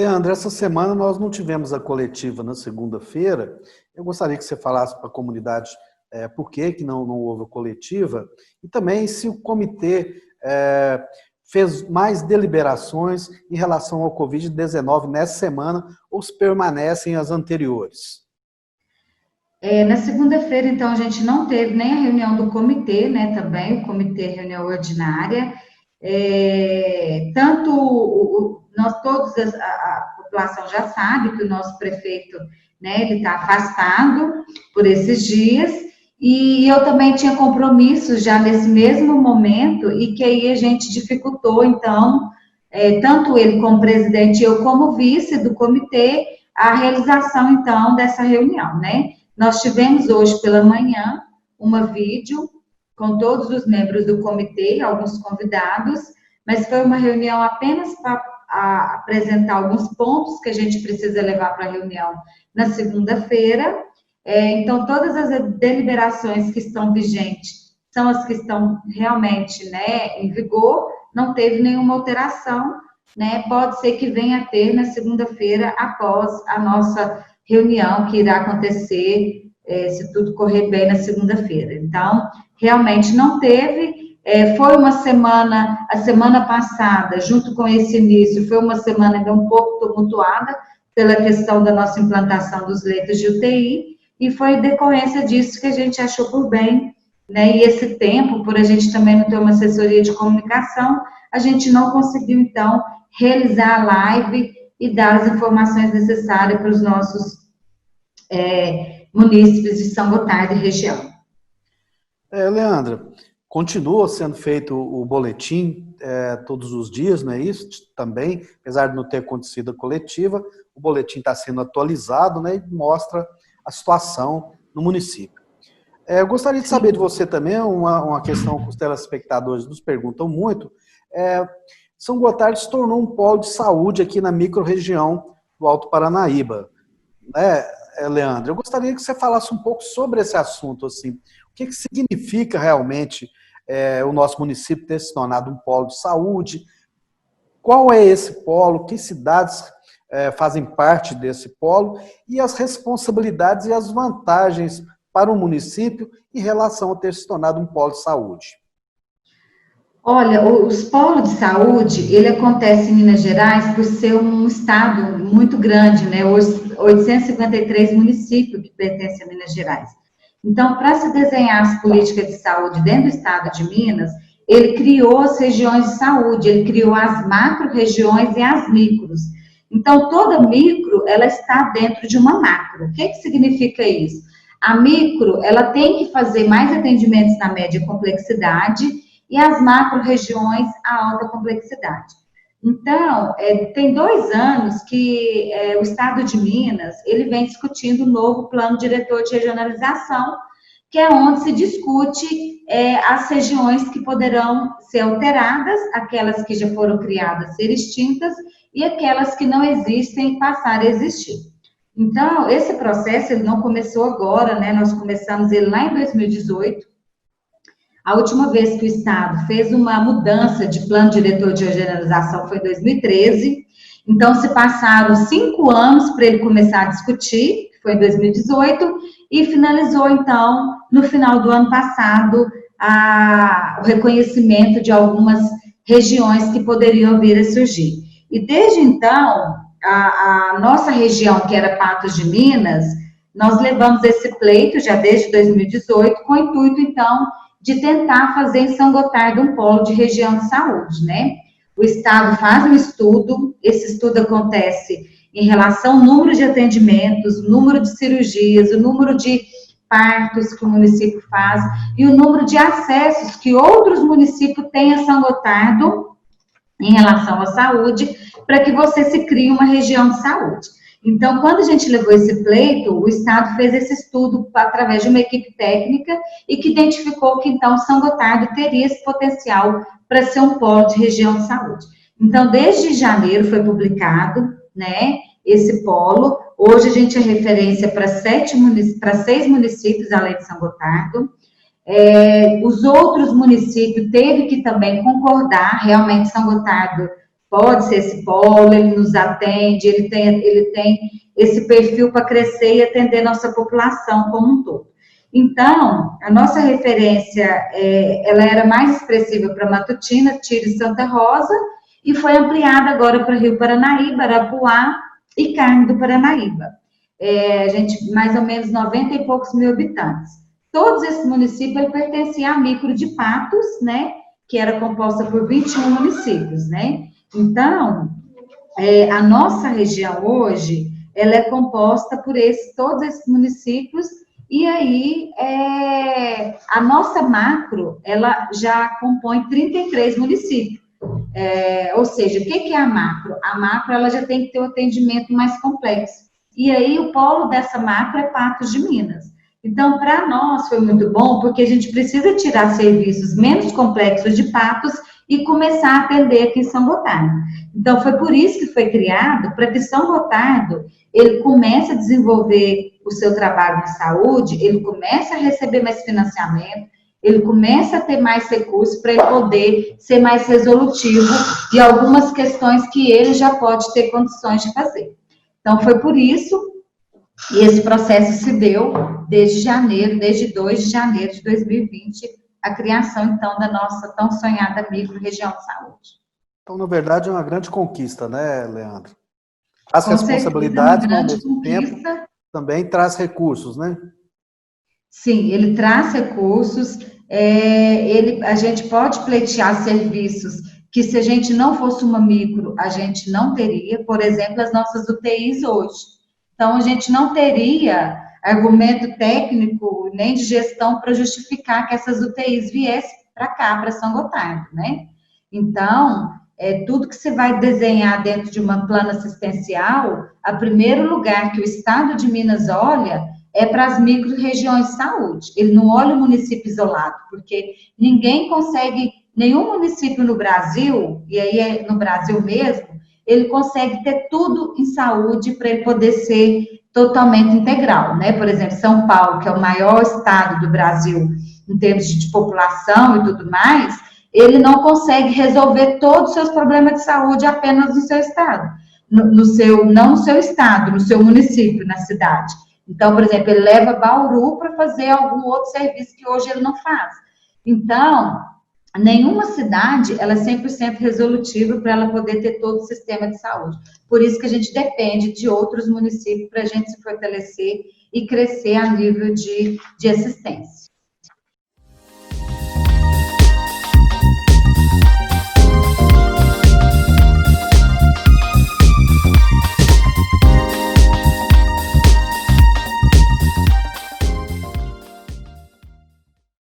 Leandro, essa semana nós não tivemos a coletiva na segunda-feira. Eu gostaria que você falasse para a comunidade por que não houve a coletiva e também se o comitê fez mais deliberações em relação ao Covid-19 nessa semana ou se permanecem as anteriores. Na segunda-feira, então, a gente não teve nem a reunião do comitê, né, também, o comitê reunião ordinária, nós todos, a população já sabe que o nosso prefeito, né, ele está afastado por esses dias, e eu também tinha compromissos já nesse mesmo momento, e que aí a gente dificultou, então, tanto ele como presidente e eu como vice do comitê, a realização, então, dessa reunião, né. Nós tivemos hoje pela manhã uma vídeo com todos os membros do comitê, alguns convidados, mas foi uma reunião apenas para apresentar alguns pontos que a gente precisa levar para a reunião na segunda-feira. Então, todas as deliberações que estão vigentes são as que estão realmente, né, em vigor, não teve nenhuma alteração, né, pode ser que venha a ter na segunda-feira após a nossa reunião que irá acontecer, se tudo correr bem na segunda-feira. Então, realmente não teve, foi uma semana, a semana passada, junto com esse início, foi uma semana ainda um pouco tumultuada pela questão da nossa implantação dos leitos de UTI, e foi decorrência disso que a gente achou por bem, né, e esse tempo, por a gente também não ter uma assessoria de comunicação, a gente não conseguiu, então, realizar a live e dar as informações necessárias para os nossos munícipes de São Gotardo e região. Leandra, continua sendo feito o boletim todos os dias, não é isso? Também, apesar de não ter acontecido a coletiva, o boletim está sendo atualizado, né, e mostra a situação no município. Eu gostaria de saber de você também, uma questão que os telespectadores nos perguntam muito, São Gotardo se tornou um polo de saúde aqui na microrregião do Alto Paranaíba, né, Leandro? Eu gostaria que você falasse um pouco sobre esse assunto, assim, o que significa realmente o nosso município ter se tornado um polo de saúde, qual é esse polo, que cidades fazem parte desse polo e as responsabilidades e as vantagens para o município em relação a ter se tornado um polo de saúde. Olha, os polos de saúde, ele acontece em Minas Gerais por ser um estado muito grande, né? 853 municípios que pertencem a Minas Gerais. Então, para se desenhar as políticas de saúde dentro do estado de Minas, ele criou as regiões de saúde, ele criou as macro-regiões e as micros. Então, toda micro, ela está dentro de uma macro. O que significa isso? A micro, ela tem que fazer mais atendimentos na média complexidade e as macro-regiões a alta complexidade. Então, tem 2 anos que o Estado de Minas, ele vem discutindo o novo plano diretor de regionalização, que é onde se discute as regiões que poderão ser alteradas, aquelas que já foram criadas ser extintas, e aquelas que não existem passar a existir. Então, esse processo, ele não começou agora, né? Nós começamos ele lá em 2018, a última vez que o Estado fez uma mudança de plano diretor de regionalização foi em 2013, então se passaram 5 anos para ele começar a discutir, que foi em 2018, e finalizou então, no final do ano passado, o reconhecimento de algumas regiões que poderiam vir a surgir. E desde então, a nossa região, que era Patos de Minas, nós levamos esse pleito já desde 2018, com o intuito então de tentar fazer em São Gotardo um polo de região de saúde, né? O Estado faz um estudo, esse estudo acontece em relação ao número de atendimentos, número de cirurgias, o número de partos que o município faz e o número de acessos que outros municípios têm a São Gotardo em relação à saúde, para que você se crie uma região de saúde. Então, quando a gente levou esse pleito, o Estado fez esse estudo através de uma equipe técnica e que identificou que, então, São Gotardo teria esse potencial para ser um polo de região de saúde. Então, desde janeiro foi publicado, né, esse polo. Hoje a gente é referência para 6 municípios, além de São Gotardo. Os outros municípios teve que também concordar, realmente São Gotardo pode ser esse polo, ele nos atende, ele tem esse perfil para crescer e atender nossa população como um todo. Então, a nossa referência, ela era mais expressiva para Matutina, Tiro e Santa Rosa, e foi ampliada agora para Rio Paranaíba, Arapuá e Carme do Paranaíba. A gente, mais ou menos 90 e poucos mil habitantes. Todos esses municípios pertenciam à micro de Patos, né, que era composta por 21 municípios, né. Então, a nossa região hoje, ela é composta por todos esses municípios, e aí a nossa macro, ela já compõe 33 municípios. Ou seja, o que é a macro? A macro, ela já tem que ter um atendimento mais complexo. E aí, o polo dessa macro é Patos de Minas. Então, para nós foi muito bom, porque a gente precisa tirar serviços menos complexos de Patos e começar a atender aqui em São Gotardo. Então, foi por isso que foi criado, para que São Gotardo, ele comece a desenvolver o seu trabalho na saúde, ele comece a receber mais financiamento, ele começa a ter mais recursos para ele poder ser mais resolutivo de algumas questões que ele já pode ter condições de fazer. Então, foi por isso, e esse processo se deu desde 2 de janeiro de 2020, a criação, então, da nossa tão sonhada micro-região de saúde. Então, na verdade, é uma grande conquista, né, Leandro? As Com responsabilidades, certeza, é uma ao grande mesmo tempo, também traz recursos, né? Sim, ele traz recursos, a gente pode pleitear serviços que, se a gente não fosse uma micro, a gente não teria, por exemplo, as nossas UTIs hoje. Então, a gente não teria argumento técnico nem de gestão para justificar que essas UTIs viessem para cá, para São Gotardo, né? Então, tudo que você vai desenhar dentro de uma plano assistencial, a primeiro lugar que o Estado de Minas olha é para as micro-regiões de saúde. Ele não olha o município isolado, porque ninguém consegue, nenhum município no Brasil, e aí é no Brasil mesmo, ele consegue ter tudo em saúde para ele poder ser totalmente integral, né? Por exemplo, São Paulo, que é o maior estado do Brasil em termos de população e tudo mais, ele não consegue resolver todos os seus problemas de saúde apenas no seu estado, não no seu estado, no seu município, na cidade. Então, por exemplo, ele leva Bauru para fazer algum outro serviço que hoje ele não faz. Então, nenhuma cidade, ela é 100% resolutiva para ela poder ter todo o sistema de saúde. Por isso que a gente depende de outros municípios para a gente se fortalecer e crescer a nível de assistência.